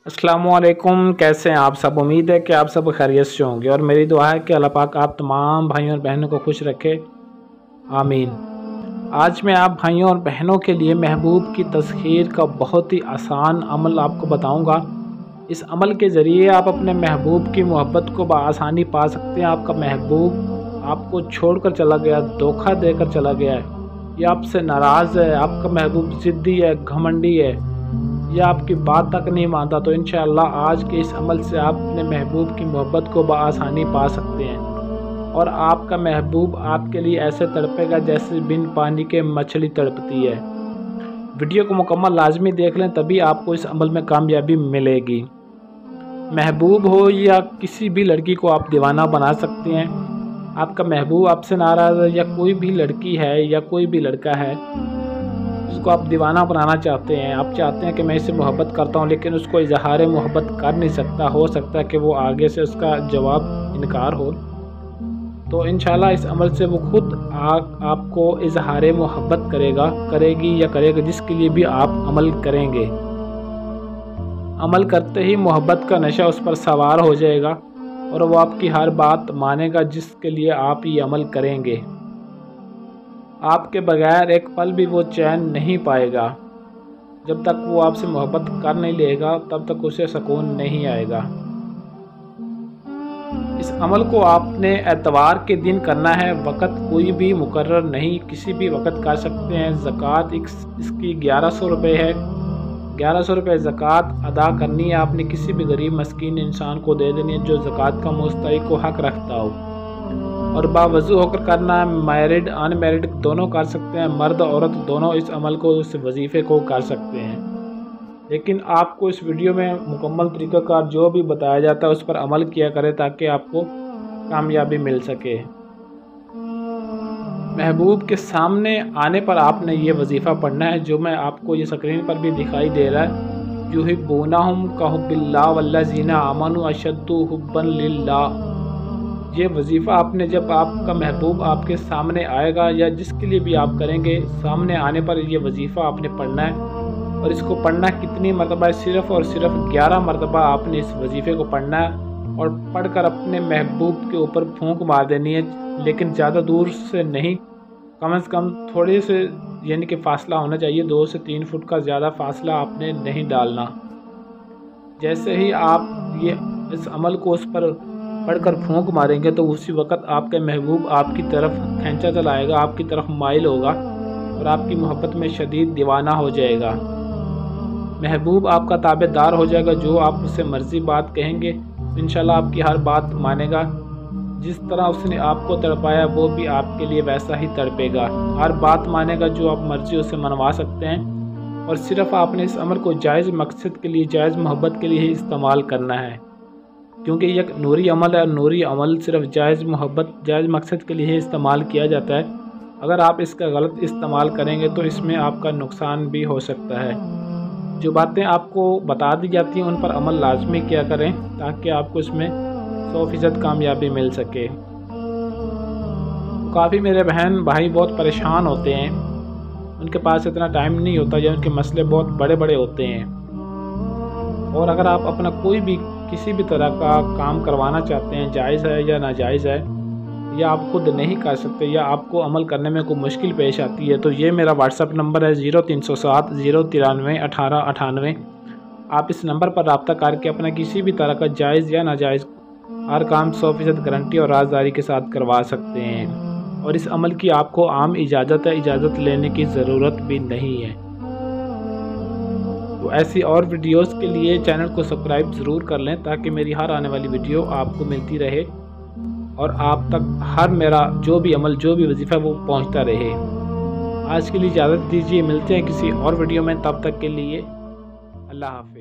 अस्सलामु अलैकुम। कैसे हैं आप सब? उम्मीद है कि आप सब खैरियत से होंगे और मेरी दुआ है कि अल्लाह पाक आप तमाम भाइयों और बहनों को खुश रखे, आमीन। आज मैं आप भाइयों और बहनों के लिए महबूब की तस्खीर का बहुत ही आसान अमल आपको बताऊंगा। इस अमल के ज़रिए आप अपने महबूब की मोहब्बत को बआसानी पा सकते हैं। आपका महबूब आपको छोड़कर चला गया, धोखा देकर चला गया है, या आपसे नाराज़ है, आपका महबूब ज़िद्दी है, घमंडी है, या आपकी बात तक नहीं मानता, तो इंशाअल्लाह आज के इस अमल से आप अपने महबूब की मोहब्बत को बआसानी पा सकते हैं और आपका महबूब आपके लिए ऐसे तड़पेगा जैसे बिन पानी के मछली तड़पती है। वीडियो को मुकम्मल लाजमी देख लें, तभी आपको इस अमल में कामयाबी मिलेगी। महबूब हो या किसी भी लड़की को आप दीवाना बना सकते हैं। आपका महबूब आपसे नाराज़ है, या कोई भी लड़की है या कोई भी लड़का है जिसको आप दीवाना बनाना चाहते हैं, आप चाहते हैं कि मैं इससे मोहब्बत करता हूं, लेकिन उसको इजहार मोहब्बत कर नहीं सकता, हो सकता है कि वो आगे से उसका जवाब इनकार हो, तो इंशाल्लाह इस अमल से वो खुद आपको इजहार मोहब्बत करेगी या करेगा, जिसके लिए भी आप अमल करेंगे। अमल करते ही मोहब्बत का नशा उस पर सवार हो जाएगा और वो आपकी हर बात मानेगा जिसके लिए आप ये अमल करेंगे। आपके बगैर एक पल भी वो चैन नहीं पाएगा। जब तक वो आपसे मोहब्बत कर नहीं लेगा तब तक उसे सुकून नहीं आएगा। इस अमल को आपने एतवार के दिन करना है। वक़्त कोई भी मुकर्रर नहीं, किसी भी वक़्त कर सकते हैं। ज़कात इसकी 1100 रुपये है। 1100 रुपये ज़कात अदा करनी है आपने। किसी भी गरीब मस्कीन इंसान को दे देनी है जो ज़कात का मुस्तहिक़ को हक़ रखता हो, और बावज़ू होकर करना है। मैरिड अनमैरिड दोनों कर सकते हैं, मर्द औरत दोनों इस अमल को, इस वजीफ़े को कर सकते हैं। लेकिन आपको इस वीडियो में मुकम्मल तरीक़ाकार जो भी बताया जाता है उस पर अमल किया करें ताकि आपको कामयाबी मिल सके। महबूब के सामने आने पर आपने ये वजीफ़ा पढ़ना है जो मैं आपको ये स्क्रीन पर भी दिखाई दे रहा है। युहिब्बूनहुम कहुब्बिल्लाह वल्लज़ीना आमनू अशद्दु हुब्बन लिल्लाह। ये वजीफ़ा आपने, जब आपका महबूब आपके सामने आएगा या जिसके लिए भी आप करेंगे, सामने आने पर ये वजीफ़ा आपने पढ़ना है। और इसको पढ़ना कितनी मरतबा है? सिर्फ़ और सिर्फ 11 मरतबा आपने इस वजीफ़े को पढ़ना है और पढ़कर अपने महबूब के ऊपर फूंक मार देनी है, लेकिन ज़्यादा दूर से नहीं, कम से कम थोड़े से यानी कि फ़ासला होना चाहिए, 2 से 3 फुट का ज़्यादा फ़ासला आपने नहीं डालना। जैसे ही आप ये इस अमल को उस पर पढ़कर फूंक मारेंगे तो उसी वक़्त आपके महबूब आपकी तरफ खींचा चलाएगा, आपकी तरफ माइल होगा और आपकी मोहब्बत में शदीद दीवाना हो जाएगा। महबूब आपका ताबेदार हो जाएगा। जो आप उससे मर्ज़ी बात कहेंगे इंशाल्लाह आपकी हर बात मानेगा। जिस तरह उसने आपको तड़पाया वो भी आपके लिए वैसा ही तड़पेगा, हर बात मानेगा जो आप मर्ज़ी उससे मनवा सकते हैं। और सिर्फ़ आपने इस अमल को जायज़ मकसद के लिए, जायज़ मोहब्बत के लिए ही इस्तेमाल करना है, क्योंकि यह नूरी अमल है और नूरी अमल सिर्फ जायज़ मोहब्बत, जायज़ मकसद के लिए ही इस्तेमाल किया जाता है। अगर आप इसका गलत इस्तेमाल करेंगे तो इसमें आपका नुकसान भी हो सकता है। जो बातें आपको बता दी जाती हैं उन पर अमल लाजमी किया करें ताकि आपको इसमें 100% कामयाबी मिल सके। काफ़ी मेरे बहन भाई बहुत परेशान होते हैं, उनके पास इतना टाइम नहीं होता या उनके मसले बहुत बड़े बड़े होते हैं। और अगर आप अपना कोई भी किसी भी तरह का काम करवाना चाहते हैं, जायज़ है या नाजायज़ है, या आप खुद नहीं कर सकते या आपको अमल करने में कोई मुश्किल पेश आती है, तो ये मेरा व्हाट्सअप नंबर है 0307 093 1898। आप इस नंबर पर रब्ता करके अपना किसी भी तरह का जायज़ या नाजायज़ हर काम 100% गारंटी और राजदारी के साथ करवा सकते हैं। और इस अमल की आपको आम इजाज़त है, इजाज़त लेने की ज़रूरत भी नहीं है। तो ऐसी और वीडियोस के लिए चैनल को सब्सक्राइब ज़रूर कर लें ताकि मेरी हर आने वाली वीडियो आपको मिलती रहे और आप तक हर मेरा जो भी अमल, जो भी वजीफ़ा वो पहुंचता रहे। आज के लिए इजाज़त दीजिए, मिलते हैं किसी और वीडियो में, तब तक के लिए अल्लाह हाफ़िज़।